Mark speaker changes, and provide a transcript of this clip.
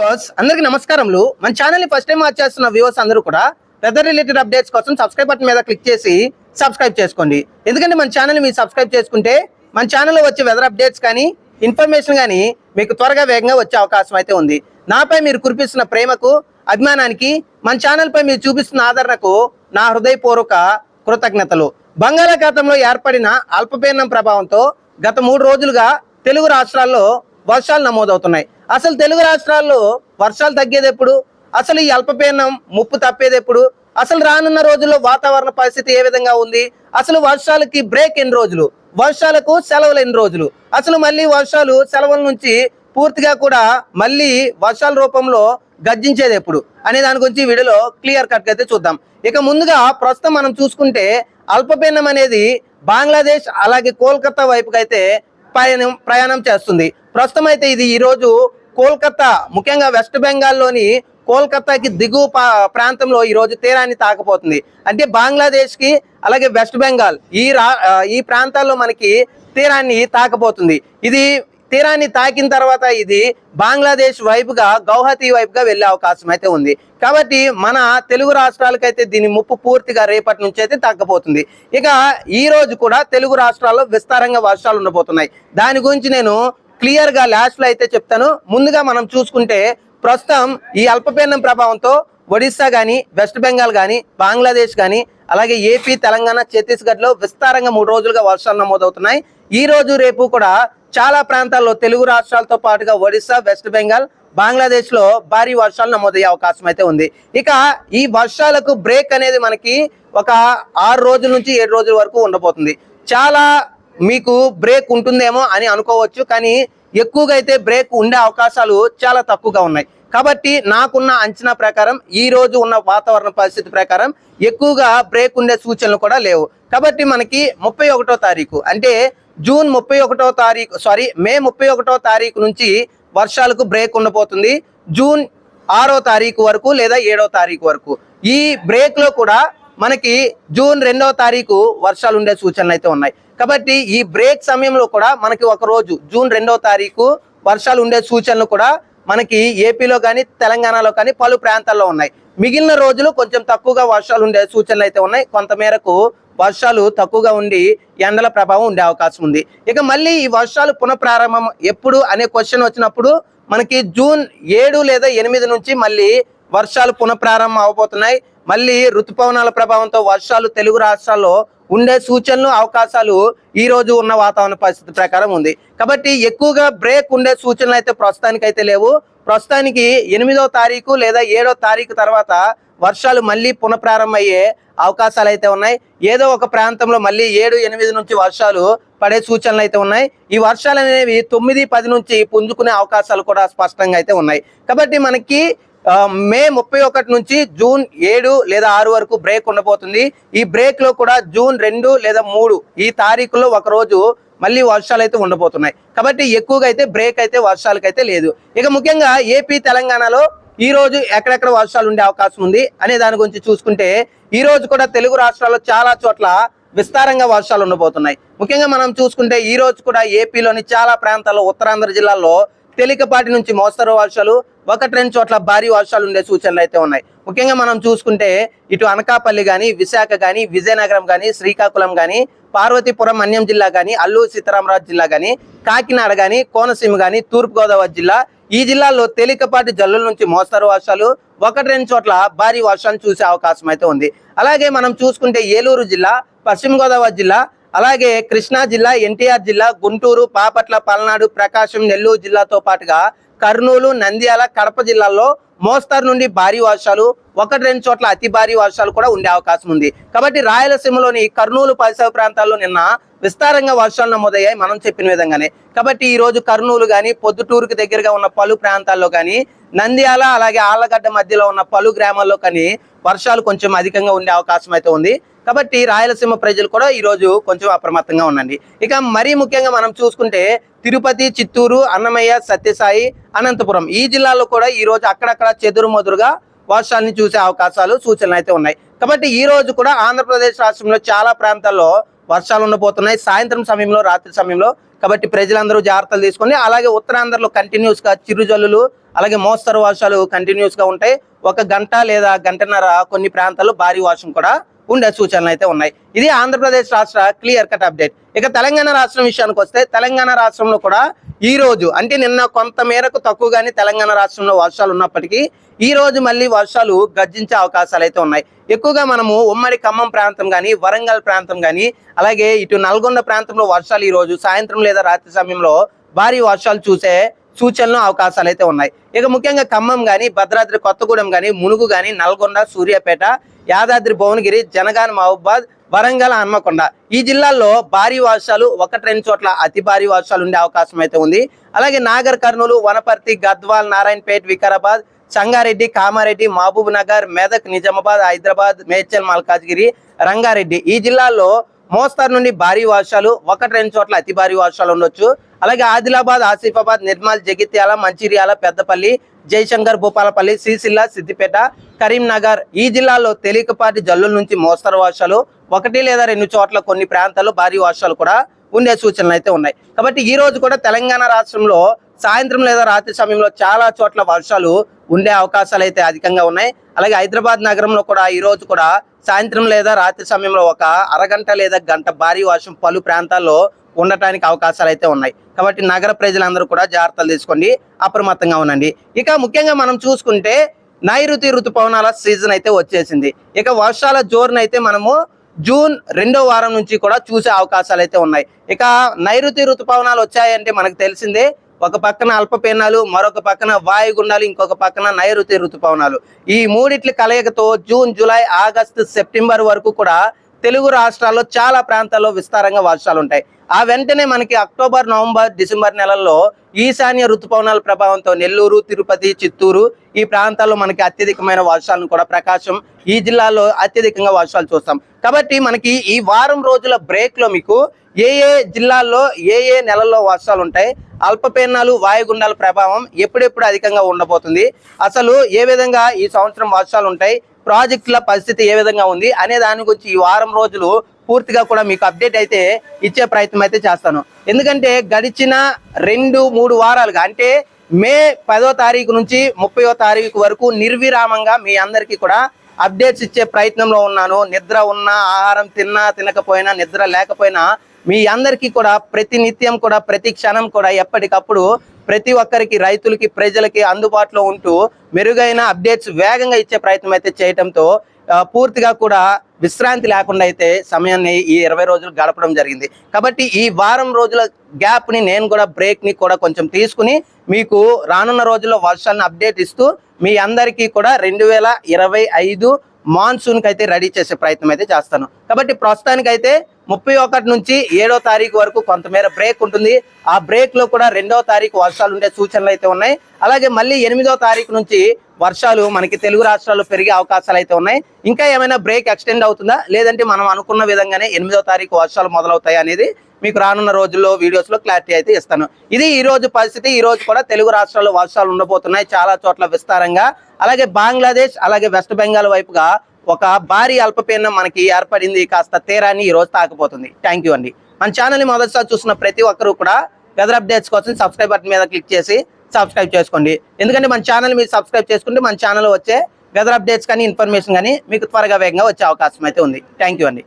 Speaker 1: Viewers అందరికీ నమస్కారములు. మన ఛానల్ ని ఫస్ట్ టైం వాచ్ చేస్తున్న వ్యూవర్స్ అందరూ కూడా వెదర్ రిలేటెడ్ అప్డేట్స్ కోసం సబ్స్క్రైబ్ బటన్ మీద క్లిక్ చేసి సబ్స్క్రైబ్ చేసుకోండి. ఎందుకంటే మన ఛానల్ మీరు సబ్స్క్రైబ్ చేసుకుంటే మన ఛానల్లో వచ్చే వెదర్ అప్డేట్స్ కానీ ఇన్ఫర్మేషన్ కానీ మీకు త్వరగా వేగంగా వచ్చే అవకాశం అయితే ఉంది. నాపై మీరు కురిపిస్తున్న ప్రేమకు, అభిమానానికి, మన ఛానల్ పై మీరు చూపిస్తున్న ఆదరణకు నా హృదయపూర్వక కృతజ్ఞతలు. బంగాళాఖాతంలో ఏర్పడిన అల్పపీడనం ప్రభావంతో గత 3 రోజులుగా తెలుగు రాష్ట్రాల్లో వర్షాలు నమోదవుతున్నాయి. అసలు తెలుగు రాష్ట్రాల్లో వర్షాలు తగ్గేది ఎప్పుడు? అసలు ఈ అల్పపీడనం ముప్పు తప్పేది ఎప్పుడు? అసలు రానున్న రోజుల్లో వాతావరణ పరిస్థితి ఏ విధంగా ఉంది? అసలు వర్షాలకి బ్రేక్ ఎన్ని రోజులు, వర్షాలకు సెలవులు ఎన్ని రోజులు, అసలు మళ్ళీ వర్షాలు సెలవుల నుంచి పూర్తిగా కూడా మళ్ళీ వర్షాల రూపంలో గర్జించేది ఎప్పుడు అనే దాని గురించి వీడియోలో క్లియర్ కట్ అయితే చూద్దాం. ఇక ముందుగా ప్రస్తుతం మనం చూసుకుంటే అల్పపీడనం అనేది బంగ్లాదేశ్ అలాగే కోల్కతా వైపుకి అయితే ప్రయాణం చేస్తుంది. ప్రస్తుతం అయితే ఇది ఈరోజు కోల్కతా, ముఖ్యంగా వెస్ట్ బెంగాల్లోని కోల్కతాకి దిగువ ప్రాంతంలో ఈరోజు తీరాన్ని తాకపోతుంది. అంటే బంగ్లాదేశ్ కి అలాగే వెస్ట్ బెంగాల్ ఈ ప్రాంతాల్లో మనకి తీరాన్ని తాకపోతుంది. ఇది తీరాన్ని తాకిన తర్వాత ఇది బంగ్లాదేశ్ వైపుగా, గౌహతి వైపుగా వెళ్లే అవకాశం అయితే ఉంది. కాబట్టి మన తెలుగు రాష్ట్రాలకైతే దీని ముప్పు పూర్తిగా రేపటి నుంచి అయితే తగ్గబోతుంది. ఇక ఈ రోజు కూడా తెలుగు రాష్ట్రాల్లో విస్తారంగా వర్షాలు ఉండబోతున్నాయి. దాని గురించి నేను క్లియర్ గా లాస్ట్ లో అయితే చెప్తాను. ముందుగా మనం చూసుకుంటే ప్రస్తుతం ఈ అల్పపీడనం ప్రభావంతో ఒడిశా గాని, వెస్ట్ బెంగాల్ గాని, బంగ్లాదేశ్ గాని, అలాగే ఏపీ, తెలంగాణ, ఛత్తీస్గఢ్ లో విస్తారంగా 3 రోజులుగా వర్షాలు నమోదవుతున్నాయి. ఈ రోజు రేపు కూడా చాలా ప్రాంతాల్లో తెలుగు రాష్ట్రాలతో పాటుగా ఒడిశా, వెస్ట్ బెంగాల్, బంగ్లాదేశ్ లో భారీ వర్షాలు నమోదయ్యే అవకాశం అయితే ఉంది. ఇక ఈ వర్షాలకు బ్రేక్ అనేది మనకి ఒక 6 రోజుల నుంచి 7 రోజుల వరకు ఉండబోతుంది. చాలా మీకు బ్రేక్ ఉంటుందేమో అని అనుకోవచ్చు, కానీ ఎక్కువగా అయితే బ్రేక్ ఉండే అవకాశాలు చాలా తక్కువగా ఉన్నాయి. కాబట్టి నాకున్న అంచనా ప్రకారం ఈ రోజు ఉన్న వాతావరణ పరిస్థితి ప్రకారం ఎక్కువగా బ్రేక్ ఉండే సూచనలు కూడా లేవు. కాబట్టి మనకి 31వ తారీఖు అంటే జూన్ 31వ తారీఖు మే 31వ తారీఖు నుంచి వర్షాలకు బ్రేక్ ఉండబోతుంది. జూన్ 6వ తారీఖు వరకు లేదా 7వ తారీఖు వరకు. ఈ బ్రేక్ లో కూడా మనకి జూన్ 2వ తారీఖు వర్షాలు ఉండే సూచనలు అయితే ఉన్నాయి. కాబట్టి ఈ బ్రేక్ సమయంలో కూడా మనకి ఒక రోజు జూన్ 2వ తారీఖు వర్షాలు ఉండే సూచనలు కూడా మనకి ఏపీలో కానీ, తెలంగాణలో కానీ పలు ప్రాంతాల్లో ఉన్నాయి. మిగిలిన రోజులు కొంచెం తక్కువగా వర్షాలు ఉండే సూచనలు అయితే ఉన్నాయి. కొంతమేరకు వర్షాలు తక్కువగా ఉండి ఎండల ప్రభావం ఉండే అవకాశం ఉంది. ఇక మళ్ళీ ఈ వర్షాలు పునఃప్రారంభం ఎప్పుడు అనే క్వశ్చన్ వచ్చినప్పుడు మనకి జూన్ 7 లేదా 8 నుంచి మళ్ళీ వర్షాలు పునఃప్రారంభం అవబోతున్నాయి. మళ్ళీ ఋతుపవనాల ప్రభావంతో వర్షాలు తెలుగు రాష్ట్రాల్లో ఉండే సూచనలు, అవకాశాలు ఈ రోజు ఉన్న వాతావరణ పరిస్థితి ప్రకారం ఉంది. కాబట్టి ఎక్కువగా బ్రేక్ ఉండే సూచనలు అయితే ప్రస్తుతానికైతే లేవు. ప్రస్తుతానికి 8వ తారీఖు లేదా 7వ తారీఖు తర్వాత వర్షాలు మళ్ళీ పునఃప్రారంభం అయ్యే అవకాశాలు అయితే ఉన్నాయి. ఏదో ఒక ప్రాంతంలో మళ్ళీ 7, 8 నుంచి వర్షాలు పడే సూచనలు అయితే ఉన్నాయి. ఈ వర్షాలు అనేవి 9, 10 నుంచి పుంజుకునే అవకాశాలు కూడా స్పష్టంగా అయితే ఉన్నాయి. కాబట్టి మనకి మే 31 నుంచి జూన్ 7 లేదా 6 వరకు బ్రేక్ ఉండబోతుంది. ఈ బ్రేక్ లో కూడా జూన్ 2 లేదా 3 ఈ తారీఖులో ఒక రోజు మళ్ళీ వర్షాలు అయితే ఉండబోతున్నాయి. కాబట్టి ఎక్కువగా అయితే బ్రేక్ అయితే వర్షాలకైతే లేదు. ఇక ముఖ్యంగా ఏపీ, తెలంగాణలో ఈ రోజు ఎక్కడెక్కడ వర్షాలు ఉండే అవకాశం ఉంది అనే దాని గురించి చూసుకుంటే ఈ రోజు కూడా తెలుగు రాష్ట్రాల్లో చాలా చోట్ల విస్తారంగా వర్షాలు ఉండబోతున్నాయి. ముఖ్యంగా మనం చూసుకుంటే ఈ రోజు కూడా ఏపీలోని చాలా ప్రాంతాల్లో, ఉత్తరాంధ్ర జిల్లాల్లో తేలికపాటి నుంచి మోస్తరు వర్షాలు, 1-2 చోట్ల భారీ వర్షాలు ఉండే సూచనలు అయితే ఉన్నాయి. ముఖ్యంగా మనం చూసుకుంటే ఇటు అనకాపల్లి కానీ, విశాఖ కానీ, విజయనగరం కానీ, శ్రీకాకుళం కానీ, పార్వతీపురం మన్యం జిల్లా కానీ, అల్లూరు సీతారామరాజు జిల్లా కానీ, కాకినాడ కానీ, కోనసీమ కానీ, తూర్పుగోదావరి జిల్లా, ఈ జిల్లాల్లో తేలికపాటి జల్లుల నుంచి మోస్తరు వర్షాలు, 1-2 చోట్ల భారీ వర్షాలు చూసే అవకాశం అయితే ఉంది. అలాగే మనం చూసుకుంటే ఏలూరు జిల్లా, పశ్చిమ గోదావరి జిల్లా, అలాగే కృష్ణా జిల్లా, ఎన్టీఆర్ జిల్లా, గుంటూరు, బాపట్ల, పల్నాడు, ప్రకాశం, నెల్లూరు జిల్లాతో పాటుగా కర్నూలు, నంద్యాల, కడప జిల్లాల్లో మోస్తరు నుండి భారీ వర్షాలు, 1-2 చోట్ల అతి భారీ వర్షాలు కూడా ఉండే అవకాశం ఉంది. కాబట్టి రాయలసీమలోని కర్నూలు పరిసర ప్రాంతాల్లో నిన్న విస్తారంగా వర్షాలు నమోదయ్యాయి మనం చెప్పిన విధంగానే. కాబట్టి ఈ రోజు కర్నూలు కానీ, పొద్దుటూరుకు దగ్గరగా ఉన్న పలు ప్రాంతాల్లో కానీ, నంద్యాల అలాగే ఆళ్లగడ్డ మధ్యలో ఉన్న పలు గ్రామాల్లో కానీ వర్షాలు కొంచెం అధికంగా ఉండే అవకాశం అయితే ఉంది. కాబట్టి రాయలసీమ ప్రజలు కూడా ఈ రోజు కొంచెం అప్రమత్తంగా ఉండండి. ఇక మరీ ముఖ్యంగా మనం చూసుకుంటే తిరుపతి, చిత్తూరు, అన్నమయ్య, సత్యసాయి, అనంతపురం ఈ జిల్లాల్లో కూడా ఈ రోజు అక్కడక్కడ చెదురుమదురుగా వర్షాలని చూసే అవకాశాలు, సూచనలు అయితే ఉన్నాయి. కాబట్టి ఈ రోజు కూడా ఆంధ్రప్రదేశ్ రాష్ట్రంలో చాలా ప్రాంతాల్లో వర్షాలు ఉండబోతున్నాయి. సాయంత్రం సమయంలో, రాత్రి సమయంలో కాబట్టి ప్రజలందరూ జాగ్రత్తలు తీసుకోండి. అలాగే ఉత్తరాంధ్రలో కంటిన్యూస్ గా చిరుజల్లులు అలాగే మోస్తరు వర్షాలు కంటిన్యూస్ గా ఉంటాయి. 1 గంట లేదా గంటన్నర కొన్ని ప్రాంతాల్లో భారీ వర్షం కూడా ఉండే సూచనలు అయితే ఉన్నాయి. ఇది ఆంధ్రప్రదేశ్ రాష్ట్ర క్లియర్ కట్ అప్డేట్. ఇక తెలంగాణ రాష్ట్రం విషయానికి వస్తే తెలంగాణ రాష్ట్రంలో కూడా ఈ రోజు అంటే నిన్న కొంత మేరకు తక్కువగానే తెలంగాణ రాష్ట్రంలో వర్షాలు ఉన్నప్పటికీ ఈ రోజు మళ్ళీ వర్షాలు గర్జించే అవకాశాలు అయితే ఉన్నాయి. ఎక్కువగా మనము ఉమ్మడి ఖమ్మం ప్రాంతం కానీ వరంగల్ ప్రాంతం కానీ అలాగే ఇటు నల్గొండ ప్రాంతంలో వర్షాలు ఈ రోజు సాయంత్రం లేదా రాత్రి సమయంలో భారీ వర్షాలు చూసే సూచనలు అవకాశాలు అయితే ఉన్నాయి. ఇక ముఖ్యంగా ఖమ్మం కానీ భద్రాద్రి కొత్తగూడెం కానీ మునుగు కానీ నల్గొండ సూర్యాపేట యాదాద్రి భువనగిరి జనగాన మహబూబాద్ వరంగల్ హన్మకొండ ఈ జిల్లాల్లో భారీ వర్షాలు 1-2 చోట్ల అతి భారీ వర్షాలు ఉండే అవకాశం అయితే ఉంది. అలాగే నాగర్ కర్నూలు వనపర్తి గద్వాల్ నారాయణపేట్ వికారాబాద్ సంగారెడ్డి కామారెడ్డి మహబూబ్ నగర్ మెదక్ నిజామాబాద్ హైదరాబాద్ మేడ్చల్ మల్కాజ్గిరి రంగారెడ్డి ఈ జిల్లాల్లో మోస్తరు నుండి భారీ వర్షాలు 1-2 చోట్ల అతి భారీ వర్షాలు ఉండొచ్చు. అలాగే ఆదిలాబాద్ ఆసిఫాబాద్ నిర్మల్ జగిత్యాల మంచిర్యాల పెద్దపల్లి జయశంకర్ భూపాలపల్లి సిరిసిల్ల సిద్దిపేట కరీంనగర్ ఈ జిల్లాల్లో తేలికపాటి జల్లుల నుంచి మోస్తరు వర్షాలు 1 లేదా 2 చోట్ల కొన్ని ప్రాంతాల్లో భారీ వర్షాలు కూడా ఉండే సూచనలు అయితే ఉన్నాయి. కాబట్టి ఈ రోజు కూడా తెలంగాణ రాష్ట్రంలో సాయంత్రం లేదా రాత్రి సమయంలో చాలా చోట్ల వర్షాలు ఉండే అవకాశాలు అయితే అధికంగా ఉన్నాయి. అలాగే హైదరాబాద్ నగరంలో కూడా ఈ రోజు కూడా సాయంత్రం లేదా రాత్రి సమయంలో 1 అరగంట లేదా గంట భారీ వర్షం పలు ప్రాంతాల్లో ఉండటానికి అవకాశాలు అయితే ఉన్నాయి. కాబట్టి నగర ప్రజలందరూ కూడా జాగ్రత్తలు తీసుకోండి, అప్రమత్తంగా ఉండండి. ఇక ముఖ్యంగా మనం చూసుకుంటే నైరుతి ఋతుపవనాల సీజన్ అయితే వచ్చేసింది. ఇక వర్షాల జోరును అయితే మనము జూన్ 2వ వారం నుంచి కూడా చూసే అవకాశాలు అయితే ఉన్నాయి. ఇక నైరుతి ఋతుపవనాలు వచ్చాయంటే మనకు తెలిసిందే, ఒక పక్కన అల్పపీడనాలు మరొక పక్కన వాయుగుండాలు ఇంకొక పక్కన నైరుతి ఋతుపవనాలు ఈ మూడిట్ల కలయికతో జూన్ జూలై ఆగస్టు సెప్టెంబర్ వరకు కూడా తెలుగు రాష్ట్రాల్లో చాలా ప్రాంతాల్లో విస్తారంగా వర్షాలు ఉంటాయి. ఆ వెంటనే మనకి అక్టోబర్ నవంబర్ డిసెంబర్ నెలల్లో ఈశాన్య ఋతుపవనాల ప్రభావంతో నెల్లూరు తిరుపతి చిత్తూరు ఈ ప్రాంతాల్లో మనకి అత్యధికమైన వర్షాలను కూడా ప్రకాశం ఈ జిల్లాలో అత్యధికంగా వర్షాలు చూస్తాం. కాబట్టి మనకి ఈ వారం రోజుల బ్రేక్ లో మీకు ఏ జిల్లాల్లో ఏ నెలల్లో వర్షాలు ఉంటాయి, అల్పపీడనాలు వాయుగుండాల ప్రభావం ఎప్పుడెప్పుడు అధికంగా ఉండబోతుంది, అసలు ఏ విధంగా ఈ సంవత్సరం వర్షాలు ఉంటాయి, ప్రాజెక్టుల పరిస్థితి ఏ విధంగా ఉంది అనే దాని గురించి ఈ వారం రోజులు పూర్తిగా కూడా మీకు అప్డేట్ అయితే ఇచ్చే ప్రయత్నం అయితే చేస్తాను. ఎందుకంటే గడిచిన 2-3 వారాలుగా అంటే మే 10వ తారీఖు నుంచి 30వ తారీఖు వరకు నిర్విరామంగా మీ అందరికీ కూడా అప్డేట్స్ ఇచ్చే ప్రయత్నంలో ఉన్నాను. నిద్ర ఉన్నా ఆహారం తిన్నా తినకపోయినా నిద్ర లేకపోయినా మీ అందరికీ కూడా ప్రతి నిత్యం కూడా ప్రతి క్షణం కూడా ఎప్పటికప్పుడు ప్రతి ఒక్కరికి రైతులకి ప్రజలకి అందుబాటులో ఉంటూ మెరుగైన అప్డేట్స్ వేగంగా ఇచ్చే ప్రయత్నం అయితే చేయడంతో పూర్తిగా కూడా విశ్రాంతి లేకుండా అయితే సమయాన్ని ఈ 20 రోజులు గడపడం జరిగింది. కాబట్టి ఈ వారం రోజుల గ్యాప్ ని నేను కూడా బ్రేక్ ని కూడా కొంచెం తీసుకుని మీకు రానున్న రోజుల్లో వర్షాలను అప్డేట్ ఇస్తూ మీ అందరికీ కూడా 2025 మాన్సూన్ కి అయితే రెడీ చేసే ప్రయత్నం అయితే చేస్తాను. కాబట్టి ప్రస్తుతానికైతే 31 నుంచి 7వ తారీఖు వరకు కొంతమేర బ్రేక్ ఉంటుంది. ఆ బ్రేక్ లో కూడా 2వ తారీఖు వర్షాలు ఉండే సూచనలు అయితే ఉన్నాయి. అలాగే మళ్ళీ 8వ తారీఖు నుంచి వర్షాలు మనకి తెలుగు రాష్ట్రాల్లో పెరిగే అవకాశాలు అయితే ఉన్నాయి. ఇంకా ఏమైనా బ్రేక్ ఎక్స్టెండ్ అవుతుందా లేదంటే మనం అనుకున్న విధంగానే 8వ తారీఖు వర్షాలు మొదలవుతాయి అనేది మీకు రానున్న రోజుల్లో వీడియోస్ లో క్లారిటీ అయితే ఇస్తాను. ఇది ఈ రోజు పరిస్థితి. ఈ రోజు కూడా తెలుగు రాష్ట్రాల్లో వర్షాలు ఉండబోతున్నాయి చాలా చోట్ల విస్తారంగా. అలాగే బంగ్లాదేశ్ అలాగే వెస్ట్ బెంగాల్ వైపుగా ఒక భారీ అల్పపీడనం మనకి ఏర్పడింది, కాస్త తీరాన్ని ఈ రోజు తాకపోతుంది. థ్యాంక్ యూ అండి. మన ఛానల్ ని మొదటిసారి చూసిన ప్రతి ఒక్కరూ కూడా వెదర్ అప్డేట్స్ కోసం సబ్స్క్రైబ్ బటన్ మీద క్లిక్ చేసి సబ్స్క్రైబ్ చేసుకోండి. ఎందుకంటే మన ఛానల్ మీరు సబ్స్క్రైబ్ చేసుకుంటే మన ఛానల్ వచ్చే వెదర్ అప్డేట్స్ కానీ ఇన్ఫర్మేషన్ కానీ మీకు త్వరగా వేగంగా వచ్చే అవకాశం అయితే ఉంది. థ్యాంక్ యూ అండి.